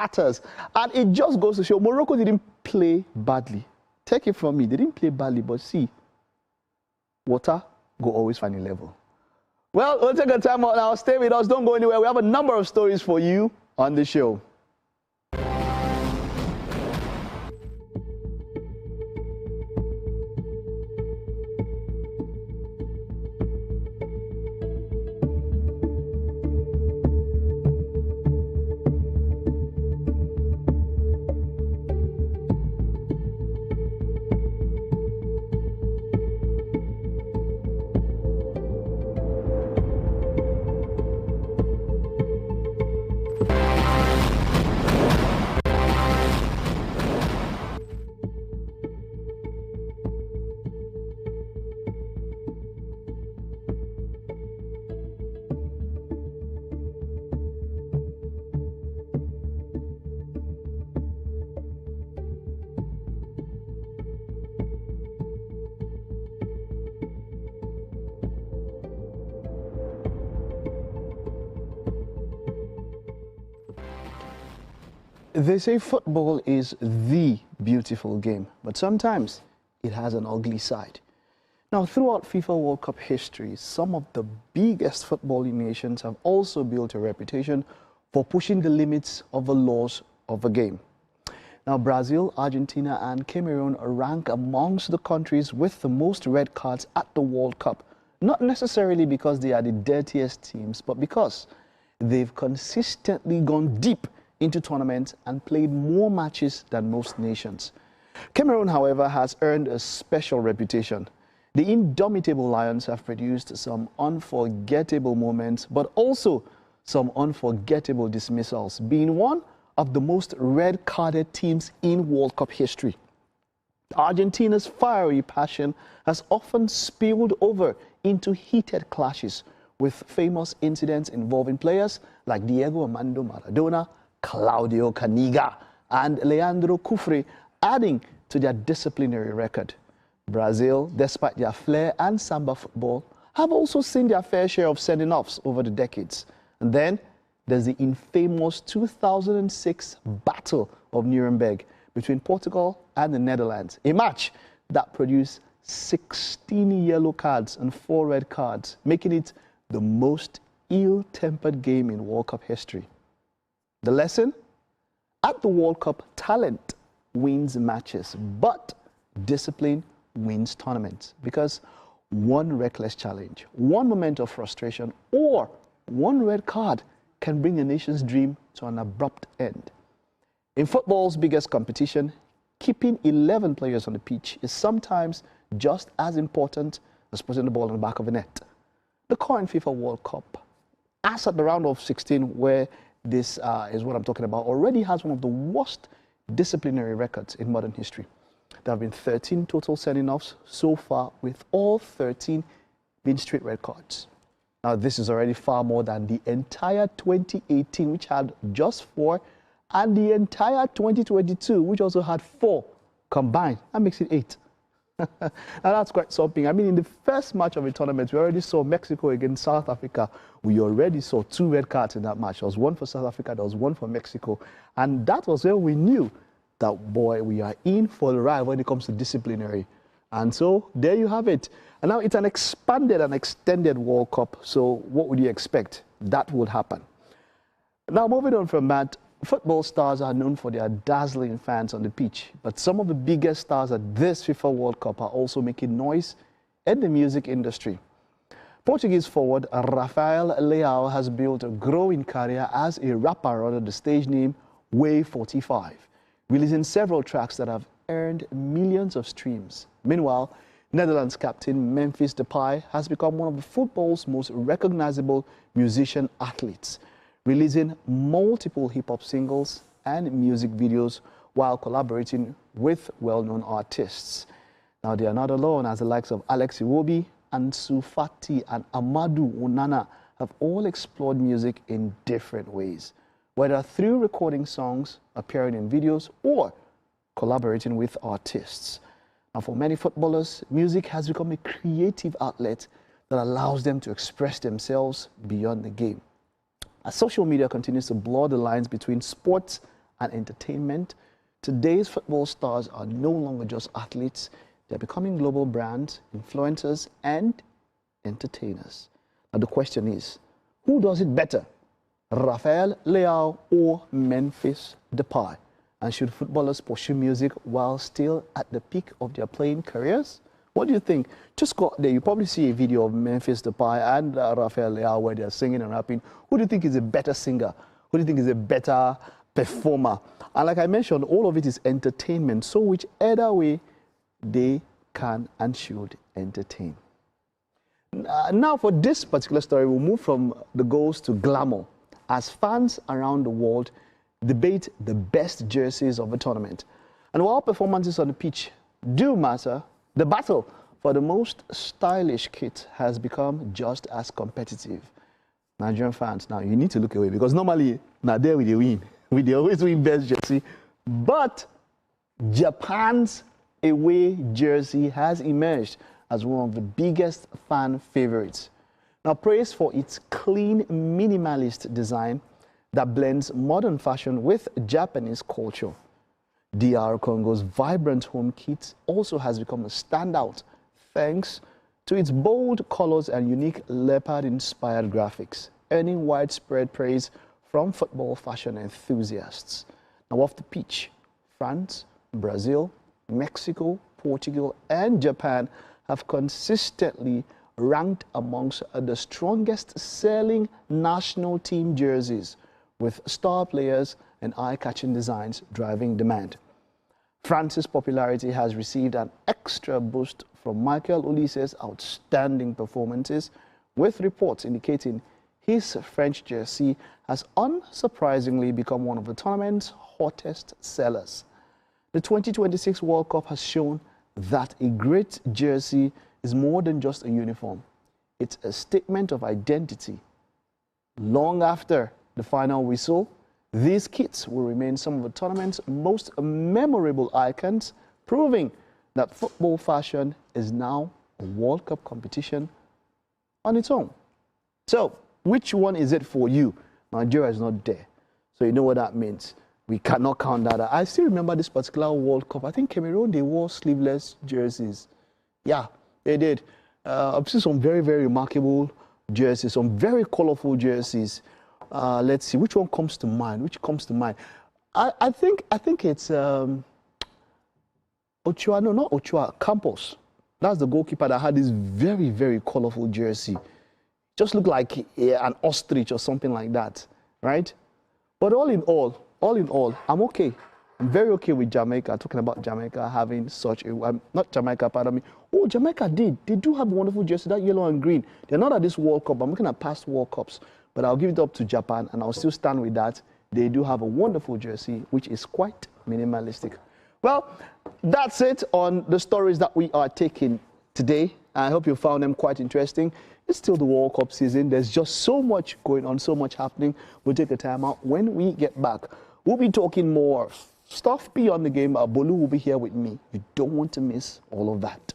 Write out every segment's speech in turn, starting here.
matters. And it just goes to show Morocco didn't play badly. Take it from me, they didn't play badly, but see, water go always find a level. Well, we'll take a time out now. Stay with us, don't go anywhere. We have a number of stories for you on the show. They say football is the beautiful game, but sometimes it has an ugly side. Now, throughout FIFA World Cup history, some of the biggest footballing nations have also built a reputation for pushing the limits of the laws of the game. Now, Brazil, Argentina, and Cameroon rank amongst the countries with the most red cards at the World Cup, not necessarily because they are the dirtiest teams, but because they've consistently gone deep into tournaments and played more matches than most nations. Cameroon, however, has earned a special reputation. The indomitable Lions have produced some unforgettable moments, but also some unforgettable dismissals, being one of the most red-carded teams in World Cup history. Argentina's fiery passion has often spilled over into heated clashes, with famous incidents involving players like Diego Armando Maradona, Claudio Caniga, and Leandro Cufré adding to their disciplinary record. Brazil, despite their flair and samba football, have also seen their fair share of sending-offs over the decades. And then there's the infamous 2006 Battle of Nuremberg between Portugal and the Netherlands, a match that produced 16 yellow cards and 4 red cards, making it the most ill-tempered game in World Cup history. The lesson? At the World Cup, talent wins matches, but discipline wins tournaments, because one reckless challenge, one moment of frustration, or one red card can bring a nation's dream to an abrupt end. In football's biggest competition, keeping 11 players on the pitch is sometimes just as important as putting the ball in the back of the net. The current FIFA World Cup, as at the round of 16, where this is what I'm talking about, already has one of the worst disciplinary records in modern history. There have been 13 total sending-offs so far, with all 13 being straight red cards. Now, this is already far more than the entire 2018, which had just 4, and the entire 2022, which also had 4 combined. That makes it 8. Now, that's quite something. I mean, in the first match of the tournament, we already saw Mexico against South Africa. We already saw 2 red cards in that match. There was 1 for South Africa, there was 1 for Mexico. And that was where we knew that, boy, we are in for the ride when it comes to disciplinary. And so, there you have it. And now it's an expanded and extended World Cup. So, what would you expect? That would happen. Now, moving on from that, football stars are known for their dazzling fans on the pitch, but some of the biggest stars at this FIFA World Cup are also making noise in the music industry. Portuguese forward Rafael Leao has built a growing career as a rapper under the stage name Way 45, releasing several tracks that have earned millions of streams. Meanwhile, Netherlands captain Memphis Depay has become one of the football's most recognizable musician athletes, releasing multiple hip-hop singles and music videos while collaborating with well-known artists. Now, they are not alone, as the likes of Alex Iwobi, Ansu Fati, and Amadou Onana have all explored music in different ways, whether through recording songs, appearing in videos, or collaborating with artists. Now, for many footballers, music has become a creative outlet that allows them to express themselves beyond the game. As social media continues to blur the lines between sports and entertainment, today's football stars are no longer just athletes. They're becoming global brands, influencers, and entertainers. Now the question is, who does it better? Rafael Leao or Memphis Depay? And should footballers pursue music while still at the peak of their playing careers? What do you think? Just go out there. You probably see a video of Memphis Depay and Rafael Leao where they're singing and rapping. Who do you think is a better singer? Who do you think is a better performer? And like I mentioned, all of it is entertainment. So whichever way, they can and should entertain. Now for this particular story, we'll move from the goals to glamour, as fans around the world debate the best jerseys of the tournament. And while performances on the pitch do matter, the battle for the most stylish kit has become just as competitive. Nigerian fans, now you need to look away, because normally, now there we win. We always win best jersey. But Japan's away jersey has emerged as one of the biggest fan favorites. Now, praised for its clean, minimalist design that blends modern fashion with Japanese culture. DR Congo's vibrant home kit also has become a standout thanks to its bold colors and unique leopard-inspired graphics, earning widespread praise from football fashion enthusiasts. Now, off the pitch, France, Brazil, Mexico, Portugal, and Japan have consistently ranked amongst the strongest selling national team jerseys, with star players and eye-catching designs driving demand. France's popularity has received an extra boost from Michael Olise's outstanding performances, with reports indicating his French jersey has unsurprisingly become one of the tournament's hottest sellers. The 2026 World Cup has shown that a great jersey is more than just a uniform. It's a statement of identity. Long after the final whistle, these kits will remain some of the tournament's most memorable icons, proving that football fashion is now a World Cup competition on its own. So, which one is it for you? Nigeria is not there, so you know what that means. We cannot count that out. I still remember this particular World Cup. I think Cameroon, they wore sleeveless jerseys. Yeah, they did. I've seen some very, very remarkable jerseys, some very colorful jerseys. Let's see, which one comes to mind? Which comes to mind? I think it's Ochoa. No, not Ochoa. Campos. That's the goalkeeper that had this very, very colorful jersey. Just looked like an ostrich or something like that, right? But all in all, I'm okay. I'm very okay with Jamaica, talking about Jamaica having such a, not Jamaica, pardon me. Oh, Jamaica did. They do have a wonderful jersey, that yellow and green. They're not at this World Cup. I'm looking at past World Cups. But I'll give it up to Japan, and I'll still stand with that. They do have a wonderful jersey, which is quite minimalistic. Well, that's it on the stories that we are taking today. I hope you found them quite interesting. It's still the World Cup season. There's just so much going on, so much happening. We'll take a time out. When we get back, we'll be talking more stuff beyond the game. Bolu will be here with me. You don't want to miss all of that.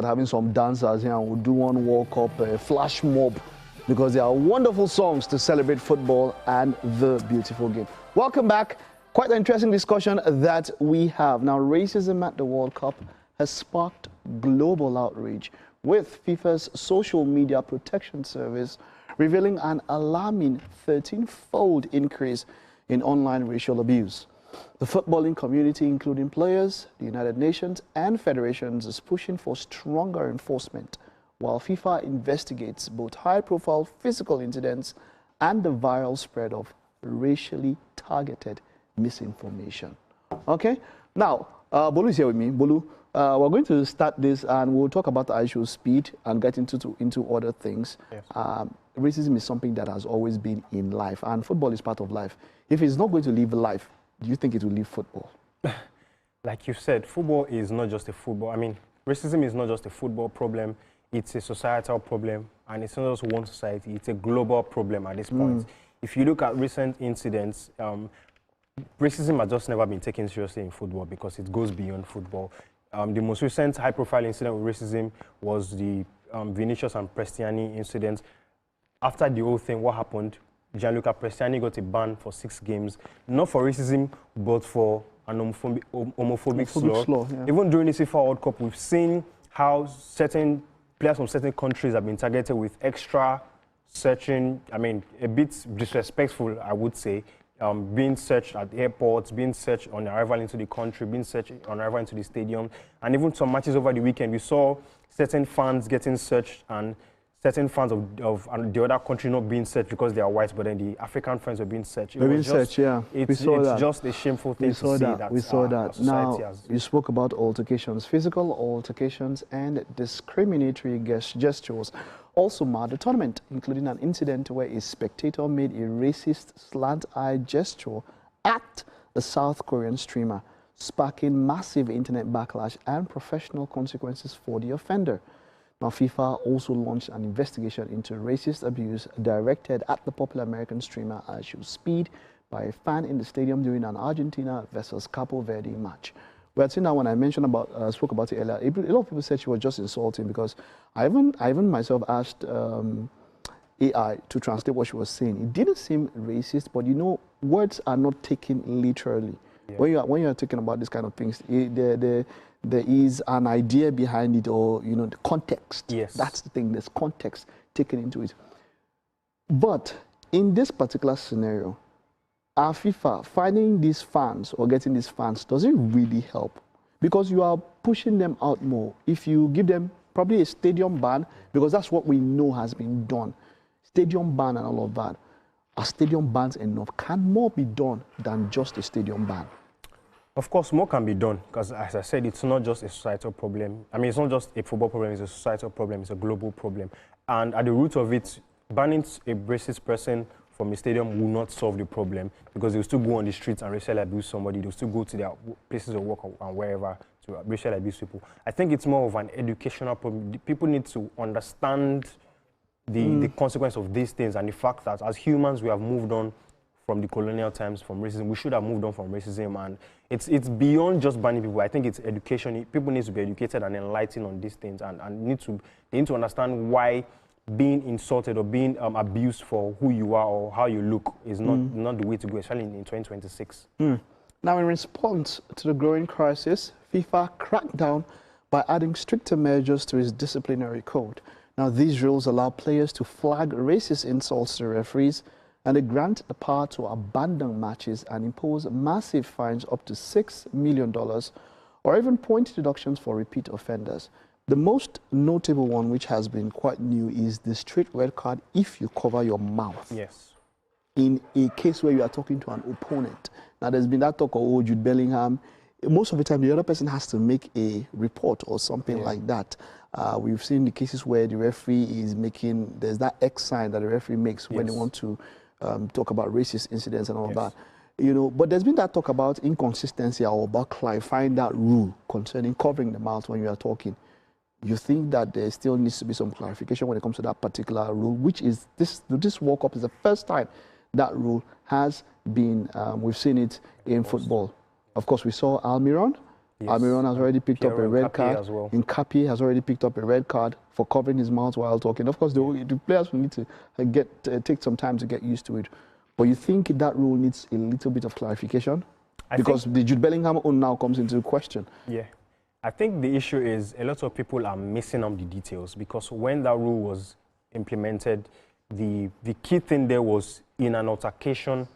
Having some dancers here, and we'll do one World Cup flash mob, because there are wonderful songs to celebrate football and the beautiful game. Welcome back. Quite an interesting discussion that we have. Now, racism at the World Cup has sparked global outrage, with FIFA's social media protection service revealing an alarming 13-fold increase in online racial abuse. The footballing community, including players, the United Nations, and federations, is pushing for stronger enforcement, while FIFA investigates both high-profile physical incidents and the viral spread of racially targeted misinformation. Okay? Now, Bolu is here with me. Bolu, we're going to start this and we'll talk about the issue of speed and get into other things. Yes. Racism is something that has always been in life, and football is part of life. If it's not going to live life, do you think it will leave football? Like you said, football is not just a football. I mean, racism is not just a football problem. It's a societal problem, and it's not just one society. It's a global problem at this point. If you look at recent incidents, racism has just never been taken seriously in football because it goes beyond football. The most recent high-profile incident with racism was the Vinicius and Prestiani incident. After the whole thing, what happened? Gianluca Prestiani got a ban for 6 games, not for racism, but for an homophobic slur. Yeah. Even during the FIFA World Cup, we've seen how certain players from certain countries have been targeted with extra searching, I mean, a bit disrespectful, I would say, being searched at airports, being searched on arrival into the country, being searched on arrival into the stadium, and even some matches over the weekend, we saw certain fans getting searched and certain fans of the other country not being searched because they are white, but then the African fans were being searched. They're being searched, yeah. It's just a shameful thing to see that we saw that. Now, you spoke about altercations, physical altercations, and discriminatory gestures also marred the tournament, including an incident where a spectator made a racist slant-eye gesture at the South Korean streamer, sparking massive internet backlash and professional consequences for the offender. Now, FIFA also launched an investigation into racist abuse directed at the popular American streamer Ashu Speed by a fan in the stadium during an Argentina versus Capo Verde match. We had seen that when I mentioned about, spoke about it earlier. A lot of people said she was just insulting because I even myself asked AI to translate what she was saying. It didn't seem racist, but you know, words are not taken literally. Yeah. When you're talking about these kind of things, there is an idea behind it, or you know, the context. Yes. That's the thing. There's context taken into it. But in this particular scenario, are FIFA finding these fans or getting these fans, does it really help? Because you are pushing them out more. If you give them probably a stadium ban, because that's what we know has been done, stadium ban and all of that. Are stadium bans enough? Can more be done than just a stadium ban? Of course, more can be done because, as I said, it's not just a societal problem. I mean, it's not just a football problem, it's a societal problem, it's a global problem. And at the root of it, banning a racist person from a stadium will not solve the problem because they'll still go on the streets and racially abuse somebody. They'll still go to their places of work and wherever to racially abuse people. I think it's more of an educational problem. People need to understand the consequence of these things and the fact that as humans, we have moved on from the colonial times, from racism. We should have moved on from racism, and it's beyond just banning people. I think it's education. People need to be educated and enlightened on these things, and they need to understand why being insulted or being abused for who you are or how you look is not the way to go, especially in 2026. Now, in response to the growing crisis, FIFA cracked down by adding stricter measures to its disciplinary code. Now, these rules allow players to flag racist insults to referees, and they grant the power to abandon matches and impose massive fines up to $6 million, or even point deductions for repeat offenders. The most notable one, which has been quite new, is the straight red card if you cover your mouth. Yes. In a case where you are talking to an opponent. Now, there's been that talk of, oh, Jude Bellingham. Most of the time, the other person has to make a report or something like that. We've seen the cases where the referee is making, there's that X sign that the referee makes when they want to talk about racist incidents and all that. You know, but there's been that talk about inconsistency or about clarifying that rule concerning covering the mouth when you are talking. You think that there still needs to be some clarification when it comes to that particular rule, which is this World Cup is the first time that rule has been, we've seen it in football. Of course, we saw Almiron. Yes. Almiron has already picked up a red card. As well. Nkapi has already picked up a red card for covering his mouth while talking. Of course, the players will need to take some time to get used to it. But you think that rule needs a little bit of clarification? Because the Jude Bellingham own now comes into question. Yeah. I think the issue is a lot of people are missing on the details because when that rule was implemented, the key thing there was in an altercation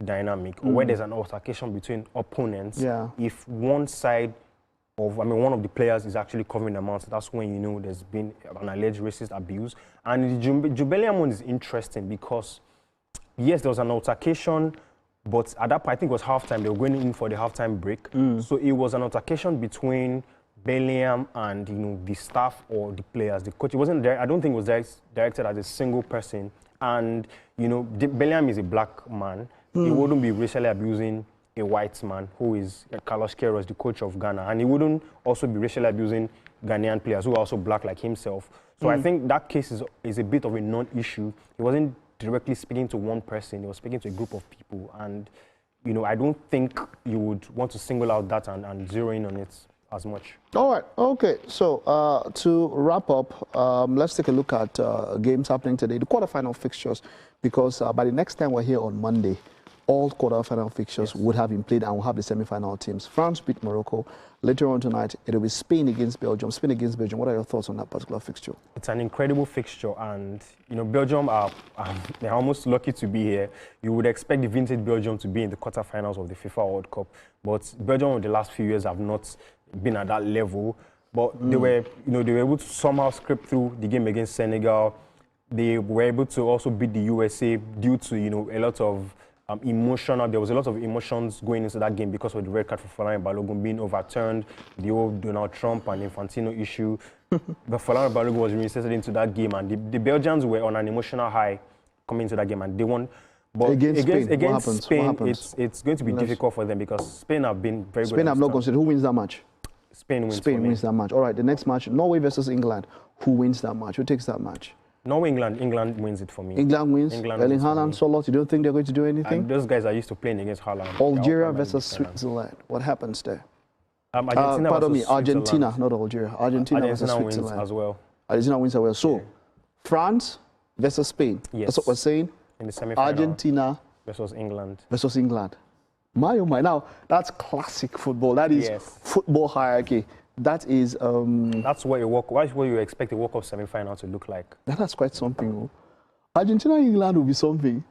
dynamic, or where there's an altercation between opponents. Yeah. If one side of, one of the players is actually covering the mouth, that's when you know there's been an alleged racist abuse. And the Jubileum one is interesting because, yes, there was an altercation, but at that point, I think it was halftime. They were going in for the halftime break. So it was an altercation between Bellingham and the staff or the players. The coach, it wasn't there. I don't think it was directed at a single person. And Bellingham is a black man. He wouldn't be racially abusing a white man who is Carlos Queiroz, the coach of Ghana, and he wouldn't also be racially abusing Ghanaian players who are also black like himself. So I think that case is a bit of a non-issue. He wasn't directly speaking to one person, he was speaking to a group of people, and I don't think you would want to single out that and zero in on it as much. All right, okay, so to wrap up, let's take a look at games happening today, the quarterfinal fixtures, because by the next time we're here on Monday, all quarterfinal fixtures would have been played, and we'll have the semi-final teams. France beat Morocco. Later on tonight, it'll be Spain against Belgium. Spain against Belgium. What are your thoughts on that particular fixture? It's an incredible fixture, and Belgium are they're almost lucky to be here. You would expect the vintage Belgium to be in the quarterfinals of the FIFA World Cup, but Belgium in the last few years have not been at that level. But they were able to somehow scrape through the game against Senegal. They were able to also beat the USA due to a lot of there was a lot of emotions going into that game because of the red card for Folarin Balogun being overturned, the old Donald Trump and Infantino issue. But Folarin Balogun was reinstated into that game, and the Belgians were on an emotional high coming into that game, and they won. But against Spain, it's going to be difficult for them because Spain have been very good. Spain have not considered. Who wins that match? Spain wins. Spain wins that match. All right, the next match, Norway versus England. Who wins that match? Who takes that match? Norway, England wins it for me. England wins. Erling Haaland, Solot, you don't think they're going to do anything? And those guys are used to playing against Haaland. Algeria versus Switzerland. What happens there? Argentina, not Algeria. Argentina versus Switzerland. Wins as well. Argentina wins as well. So, France versus Spain. Yes. That's what we're saying. In the semi-final. Argentina versus England. Versus England. My oh my. Now, that's classic football. That is football hierarchy. That is... that's what you expect a World Cup semi-final to look like. That's quite something. Oh. Argentina-England will be something.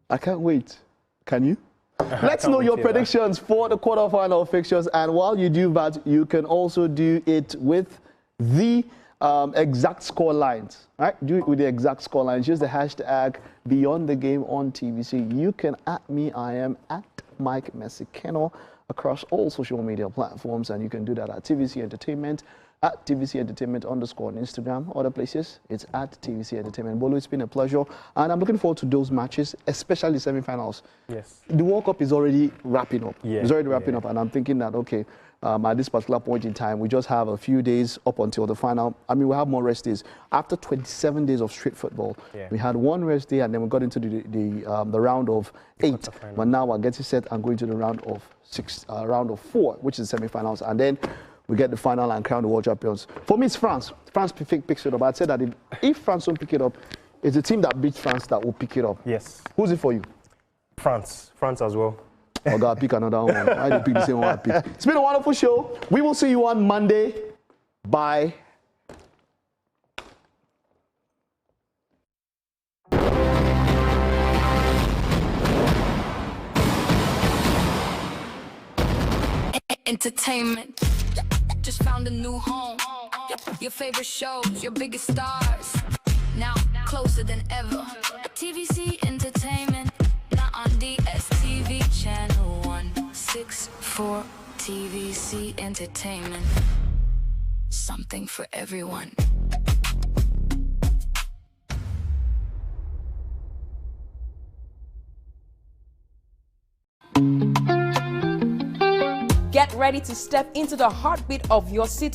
I can't wait. Can you? Let's know your predictions for the quarterfinal fixtures. And while you do that, you can also do it with the exact score lines. Right? Do it with the exact score lines. Use the hashtag #BeyondTheGame on TVC. You can @ me. I am @ Mike Mesikeno across all social media platforms, and you can do that at TVC Entertainment, at TVC Entertainment _ on Instagram. Other places, it's at TVC Entertainment. Bolo, it's been a pleasure, and I'm looking forward to those matches, especially semi-finals. Yes. The World Cup is already wrapping up. Yeah. It's already wrapping up, and I'm thinking that, okay, at this particular point in time, we just have a few days up until the final. We have more rest days. After 27 days of straight football, we had one rest day, and then we got into the round of 8. But now we're getting set and going to the round of 4, which is the semi-finals, and then we get the final and crown the world champions. For me, it's France. France picks it up. I'd say that if France don't pick it up, it's the team that beats France that will pick it up. Yes. Who's it for you? France as well. Oh, God, pick another one. I didn't pick the same one I picked. It's been a wonderful show. We will see you on Monday. Bye. Entertainment. Just found a new home. Your favorite shows, your biggest stars. Now closer than ever. TVC Entertainment. Now on DSTV channel 164. TVC Entertainment. Something for everyone. Get ready to step into the heartbeat of your city.